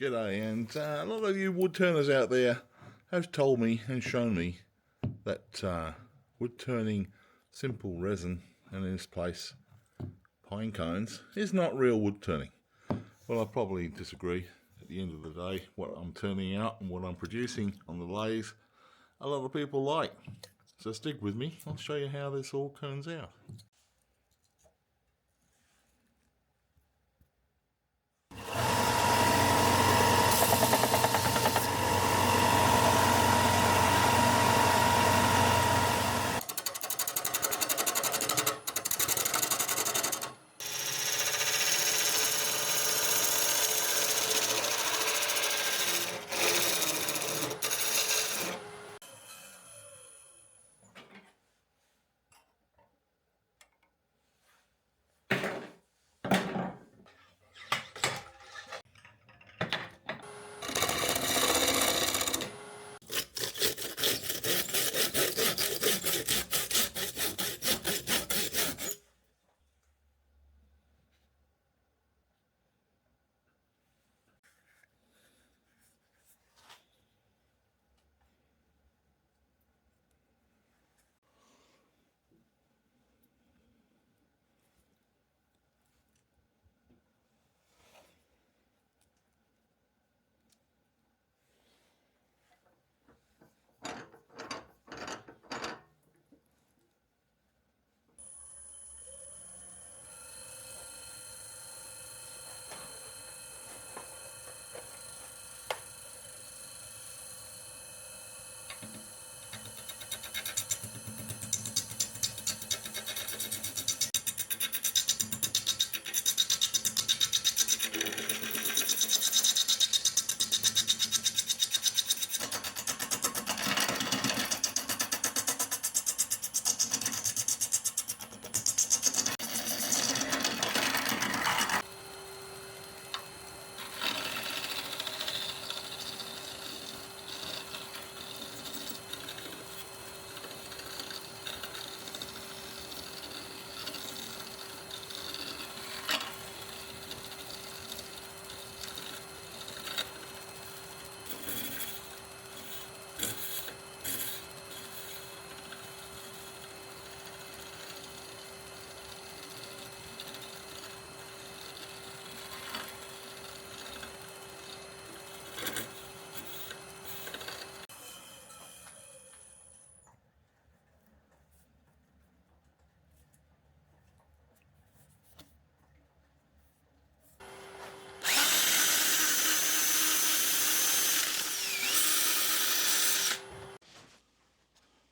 G'day, and a lot of you wood turners out there have told me and shown me that wood turning simple resin, and in this place pine cones, is not real wood turning. Well, I probably disagree. At the end of the day, what I'm turning out and what I'm producing on the lathe, a lot of people like. So stick with me, I'll show you how this all turns out.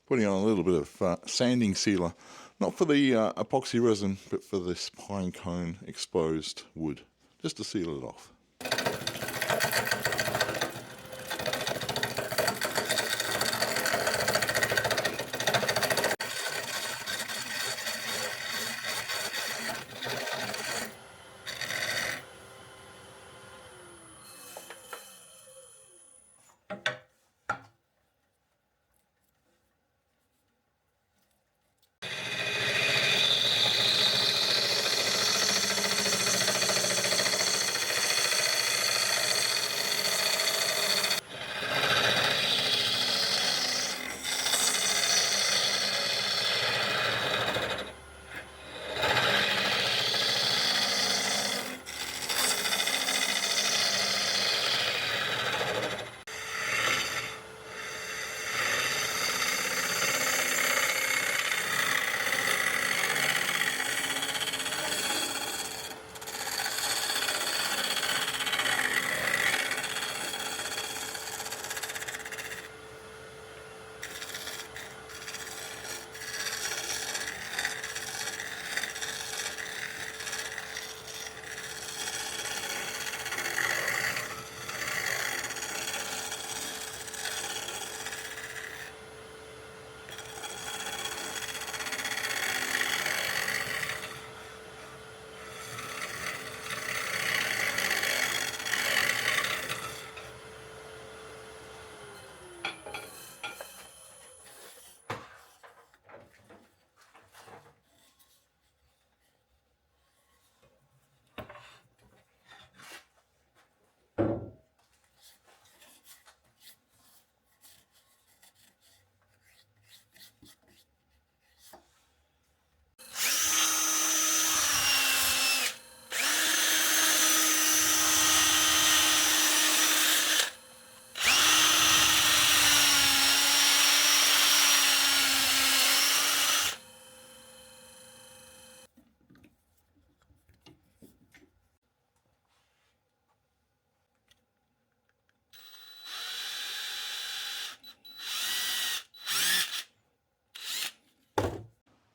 Putting on a little bit of sanding sealer, not for the epoxy resin, but for this pine cone exposed wood, just to seal it off.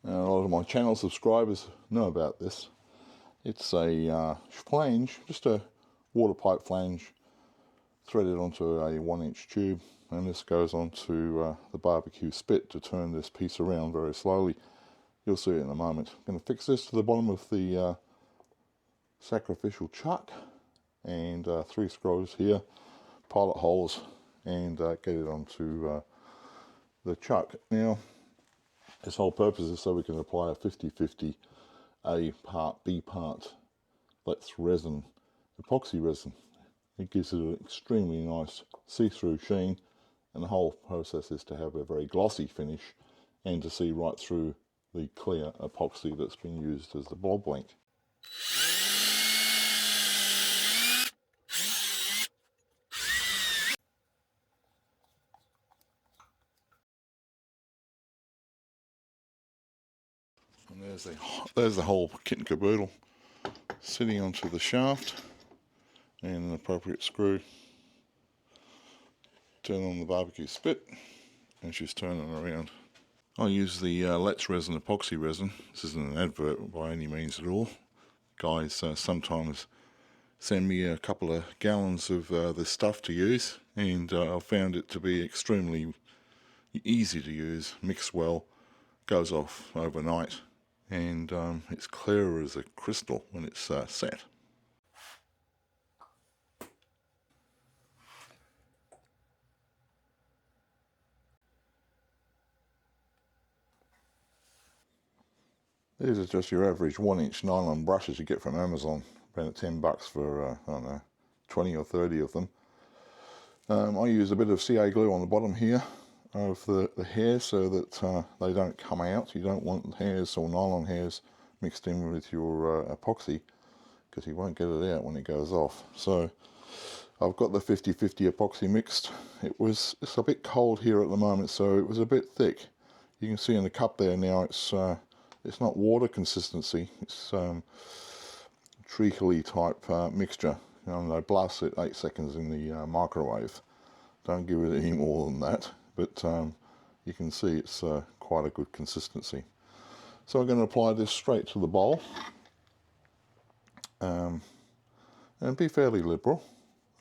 A lot of my channel subscribers know about this. It's a flange, just a water pipe flange threaded onto a 1-inch tube, and this goes onto the barbecue spit to turn this piece around very slowly. You'll see it in a moment. I'm going to fix this to the bottom of the sacrificial chuck, and 3 screws here, pilot holes, and get it onto the chuck. Now, this whole purpose is so we can apply a 50-50 A part, B part, lathe resin, epoxy resin. It gives it an extremely nice see-through sheen, and the whole process is to have a very glossy finish and to see right through the clear epoxy that's been used as the blob blank. And there's the whole kit and caboodle sitting onto the shaft, and an appropriate screw. Turn on the barbecue spit, and she's turning around. I use the lathe resin, epoxy resin. This isn't an advert by any means at all. Guys sometimes send me a couple of gallons of this stuff to use, and I've found it to be extremely easy to use, mix well, goes off overnight, and it's clear as a crystal when it's set. These are just your average 1-inch nylon brushes you get from Amazon, about $10 for, I don't know, 20 or 30 of them. I use a bit of CA glue on the bottom here of the hairs so that they don't come out. You don't want hairs or nylon hairs mixed in with your epoxy, because you won't get it out when it goes off. So I've got the 50-50 epoxy mixed. It's a bit cold here at the moment, so it was a bit thick. You can see in the cup there now it's not water consistency, it's treacly type mixture. And I blast it 8 seconds in the microwave. Don't give it any more than that, but you can see it's quite a good consistency. So I'm going to apply this straight to the bowl, and be fairly liberal.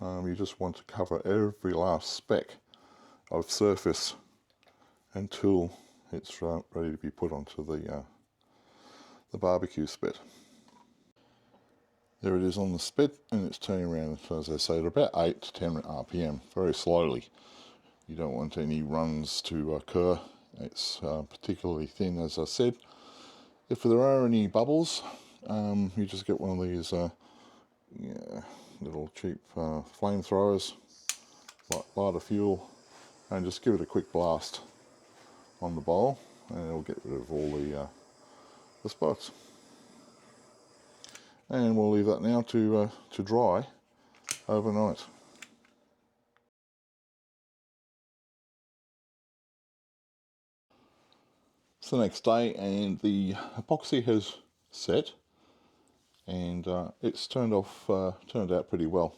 You just want to cover every last speck of surface until it's ready to be put onto the barbecue spit. There it is on the spit, and it's turning around, as I say, at about 8 to 10 RPM, very slowly. You don't want any runs to occur. It's particularly thin, as I said. If there are any bubbles, you just get one of these little cheap flamethrowers, light a fuel, and just give it a quick blast on the bowl, and it'll get rid of all the spots. And we'll leave that now to dry overnight. It's the next day, and the epoxy has set, and it's turned out pretty well.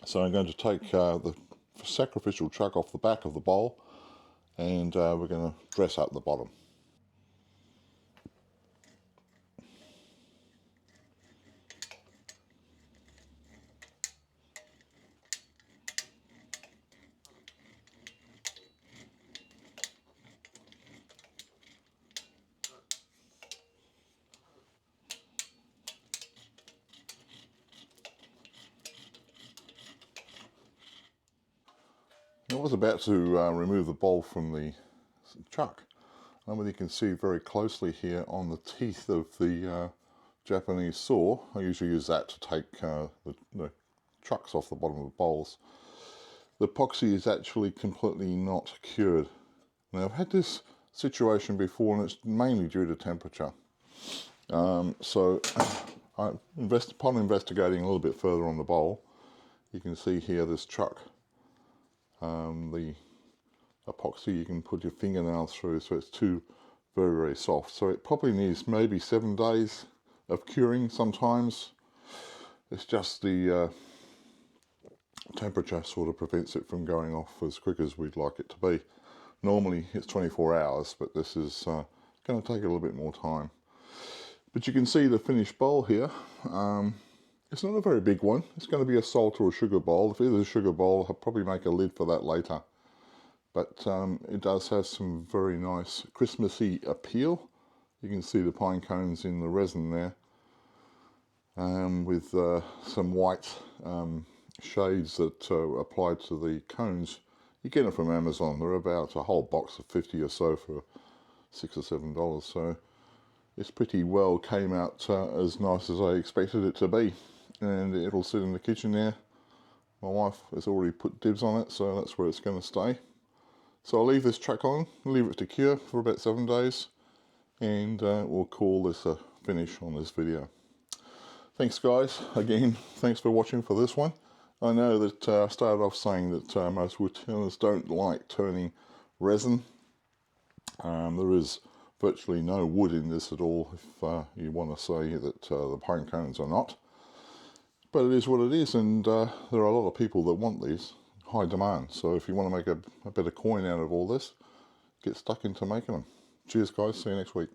So I'm going to take the sacrificial chuck off the back of the bowl, and we're going to dress up the bottom. I was about to remove the bowl from the chuck, and you can see very closely here on the teeth of the Japanese saw. I usually use that to take the chucks off the bottom of the bowls. The epoxy is actually completely not cured. Now, I've had this situation before, and it's mainly due to temperature. So upon investigating a little bit further on the bowl, you can see here this chuck. The epoxy, you can put your fingernail through, so it's too very, very soft. So it probably needs maybe 7 days of curing sometimes. It's just the temperature sort of prevents it from going off as quick as we'd like it to be. Normally it's 24 hours, but this is going going to take a little bit more time. But you can see the finished bowl here. It's not a very big one. It's going to be a salt or a sugar bowl. If it is a sugar bowl, I'll probably make a lid for that later. But it does have some very nice Christmassy appeal. You can see the pine cones in the resin there, with some white shades that applied to the cones. You get them from Amazon. They're about a whole box of 50 or so for $6 or $7. So it's pretty well came out as nice as I expected it to be. And it'll sit in the kitchen there. My wife has already put dibs on it, so that's where it's going to stay. So I'll leave this track on, leave it to cure for about 7 days, and we'll call this a finish on this video. Thanks guys, again, thanks for watching for this one. I know that I started off saying that most wood turners don't like turning resin. There is virtually no wood in this at all, if you want to say that the pine cones are not. But it is what it is, and there are a lot of people that want these, high demand. So if you want to make a bit of coin out of all this, get stuck into making them. Cheers guys, see you next week.